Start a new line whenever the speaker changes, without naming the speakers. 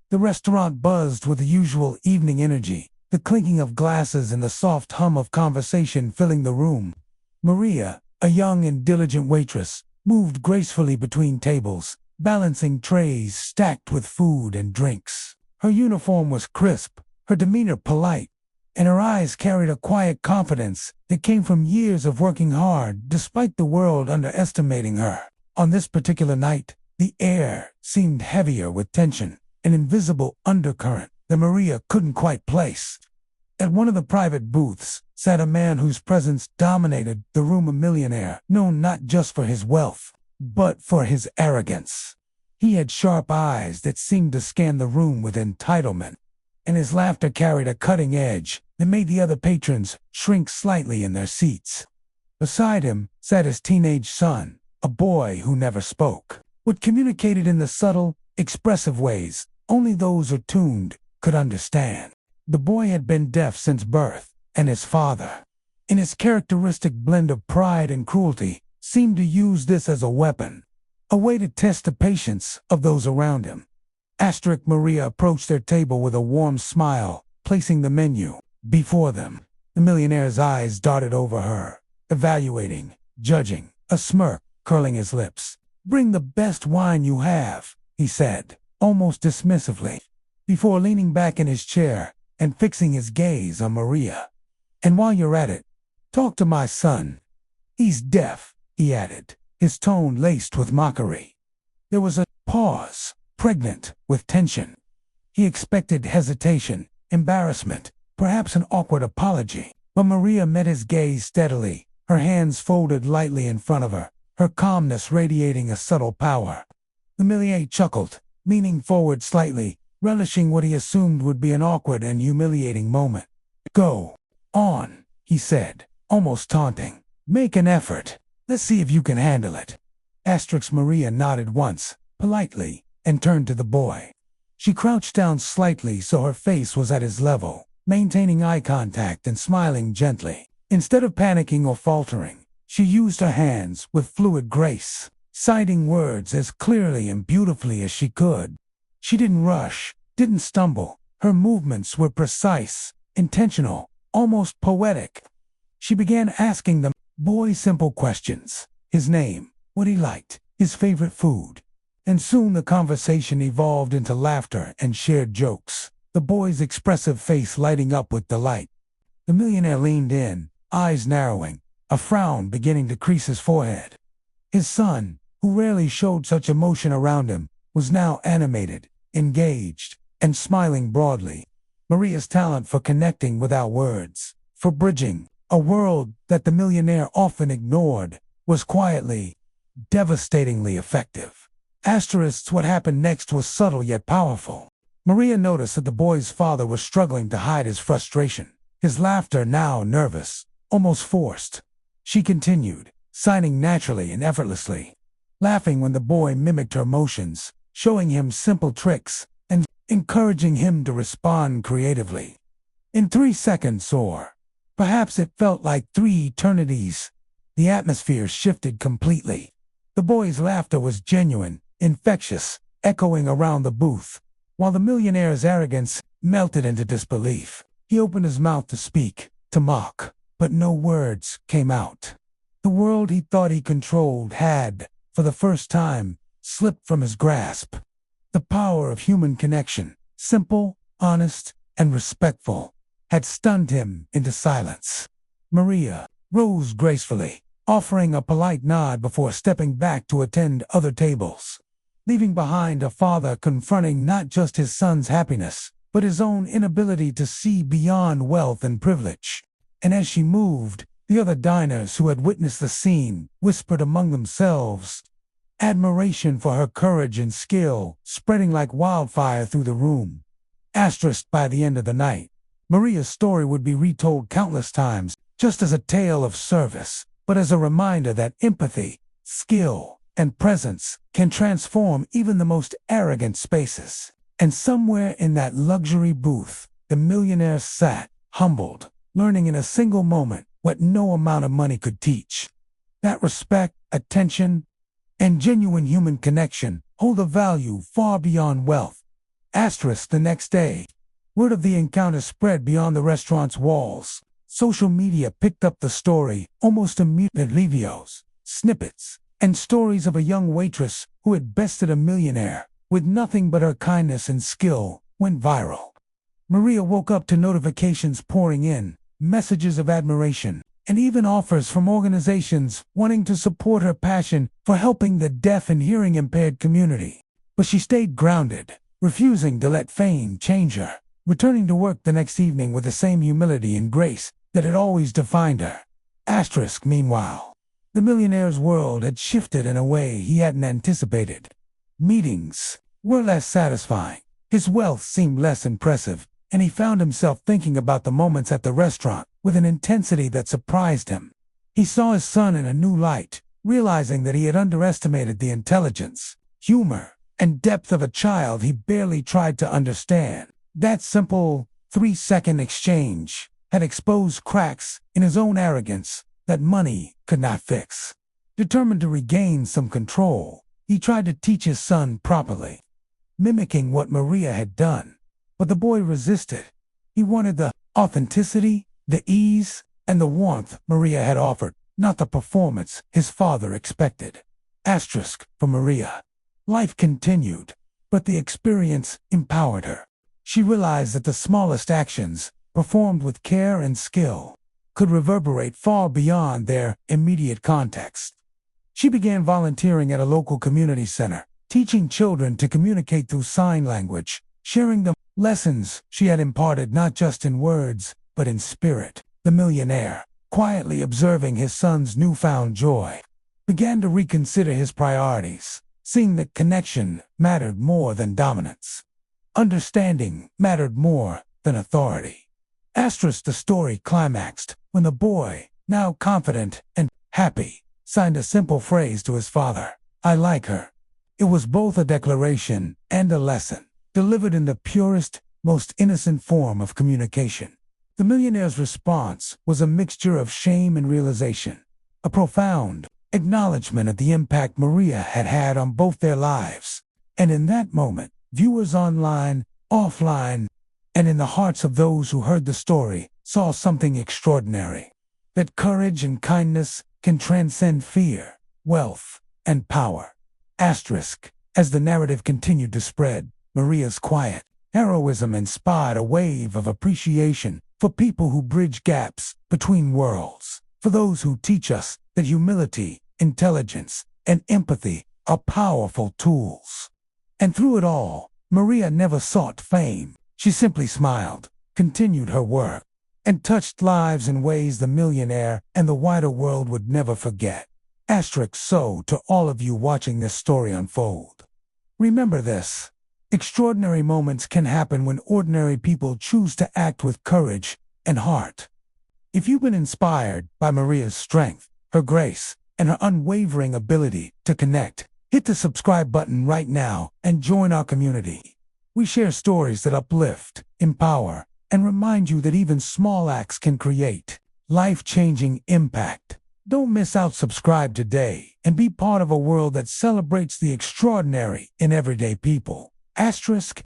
The restaurant buzzed with the usual evening energy, the clinking of glasses and the soft hum of conversation filling the room. Maria, a young and diligent waitress, moved gracefully between tables, balancing trays stacked with food and drinks. Her uniform was crisp, her demeanor polite, and her eyes carried a quiet confidence that came from years of working hard despite the world underestimating her. On this particular night, the air seemed heavier with tension, an invisible undercurrent that Maria couldn't quite place. At one of the private booths sat a man whose presence dominated the room, a millionaire, known not just for his wealth, but for his arrogance. He had sharp eyes that seemed to scan the room with entitlement, and his laughter carried a cutting edge that made the other patrons shrink slightly in their seats. Beside him sat his teenage son, a boy who never spoke, but communicated in the subtle, expressive ways only those attuned could understand. The boy had been deaf since birth, and his father, in his characteristic blend of pride and cruelty, seemed to use this as a weapon, a way to test the patience of those around him. Maria approached their table with a warm smile, placing the menu before them. The millionaire's eyes darted over her, evaluating, judging, a smirk curling his lips. "Bring the best wine you have," he said, almost dismissively, before leaning back in his chair and fixing his gaze on Maria. "And while you're at it, talk to my son. He's deaf," he added, his tone laced with mockery. There was a pause, pregnant with tension. He expected hesitation, embarrassment, perhaps an awkward apology, but Maria met his gaze steadily, her hands folded lightly in front of her, her calmness radiating a subtle power. The millionaire chuckled, leaning forward slightly, relishing what he assumed would be an awkward and humiliating moment. "Go on," he said, almost taunting. "Make an effort. Let's see if you can handle it." Maria nodded once, politely, and turned to the boy. She crouched down slightly so her face was at his level, maintaining eye contact and smiling gently. Instead of panicking or faltering, she used her hands with fluid grace, citing words as clearly and beautifully as she could. She didn't rush, didn't stumble. Her movements were precise, intentional, almost poetic. She began asking the boy simple questions: his name, what he liked, his favorite food. And soon the conversation evolved into laughter and shared jokes, the boy's expressive face lighting up with delight. The millionaire leaned in, eyes narrowing, a frown beginning to crease his forehead. His son, who rarely showed such emotion around him, was now animated, engaged, and smiling broadly. Maria's talent for connecting without words, for bridging a world that the millionaire often ignored, was quietly, devastatingly effective. What happened next was subtle yet powerful. Maria noticed that the boy's father was struggling to hide his frustration, his laughter now nervous, almost forced. She continued, signing naturally and effortlessly, laughing when the boy mimicked her motions, showing him simple tricks, and encouraging him to respond creatively. In 3 seconds or perhaps it felt like 3 eternities, the atmosphere shifted completely. The boy's laughter was genuine, infectious, echoing around the booth, while the millionaire's arrogance melted into disbelief. He opened his mouth to speak, to mock, but no words came out. The world he thought he controlled had, for the first time, slipped from his grasp. The power of human connection, simple, honest, and respectful, had stunned him into silence. Maria rose gracefully, offering a polite nod before stepping back to attend other tables, leaving behind a father confronting not just his son's happiness, but his own inability to see beyond wealth and privilege. And as she moved, the other diners who had witnessed the scene whispered among themselves, admiration for her courage and skill spreading like wildfire through the room. By the end of the night, Maria's story would be retold countless times, just as a tale of service, but as a reminder that empathy, skill, and presence can transform even the most arrogant spaces. And somewhere in that luxury booth, the millionaire sat, humbled, learning in a single moment what no amount of money could teach. That respect, attention, and genuine human connection hold a value far beyond wealth. Asterisk the next day. Word of the encounter spread beyond the restaurant's walls. Social media picked up the story, almost immediately. Videos, snippets, and stories of a young waitress who had bested a millionaire with nothing but her kindness and skill went viral. Maria woke up to notifications pouring in, messages of admiration, and even offers from organizations wanting to support her passion for helping the deaf and hearing impaired community. But she stayed grounded, refusing to let fame change her, returning to work the next evening with the same humility and grace that had always defined her. Asterisk meanwhile, the millionaire's world had shifted in a way he hadn't anticipated. Meetings were less satisfying, his wealth seemed less impressive, and he found himself thinking about the moments at the restaurant with an intensity that surprised him. He saw his son in a new light, realizing that he had underestimated the intelligence, humor, and depth of a child he barely tried to understand. That simple, 3-second exchange had exposed cracks in his own arrogance that money could not fix. Determined to regain some control, he tried to teach his son properly, mimicking what Maria had done. But the boy resisted. He wanted the authenticity, the ease, and the warmth Maria had offered, not the performance his father expected. Asterisk for Maria. Life continued, but the experience empowered her. She realized that the smallest actions, performed with care and skill, could reverberate far beyond their immediate context. She began volunteering at a local community center, teaching children to communicate through sign language, sharing the lessons she had imparted not just in words, but in spirit. The millionaire, quietly observing his son's newfound joy, began to reconsider his priorities, seeing that connection mattered more than dominance. Understanding mattered more than authority. Asterisk the story climaxed when the boy, now confident and happy, signed a simple phrase to his father, "I like her." It was both a declaration and a lesson, delivered in the purest, most innocent form of communication. The millionaire's response was a mixture of shame and realization, a profound acknowledgement of the impact Maria had had on both their lives. And in that moment, viewers online, offline, and in the hearts of those who heard the story saw something extraordinary. That courage and kindness can transcend fear, wealth, and power. Asterisk. As the narrative continued to spread, Maria's quiet heroism inspired a wave of appreciation for people who bridge gaps between worlds, for those who teach us that humility, intelligence, and empathy are powerful tools. And through it all, Maria never sought fame. She simply smiled, continued her work, and touched lives in ways the millionaire and the wider world would never forget. Asterisk. So, to all of you watching this story unfold, remember this. Extraordinary moments can happen when ordinary people choose to act with courage and heart. If you've been inspired by Maria's strength, her grace, and her unwavering ability to connect, hit the subscribe button right now and join our community. We share stories that uplift, empower, and remind you that even small acts can create life-changing impact. Don't miss out. Subscribe today and be part of a world that celebrates the extraordinary in everyday people. Asterisk.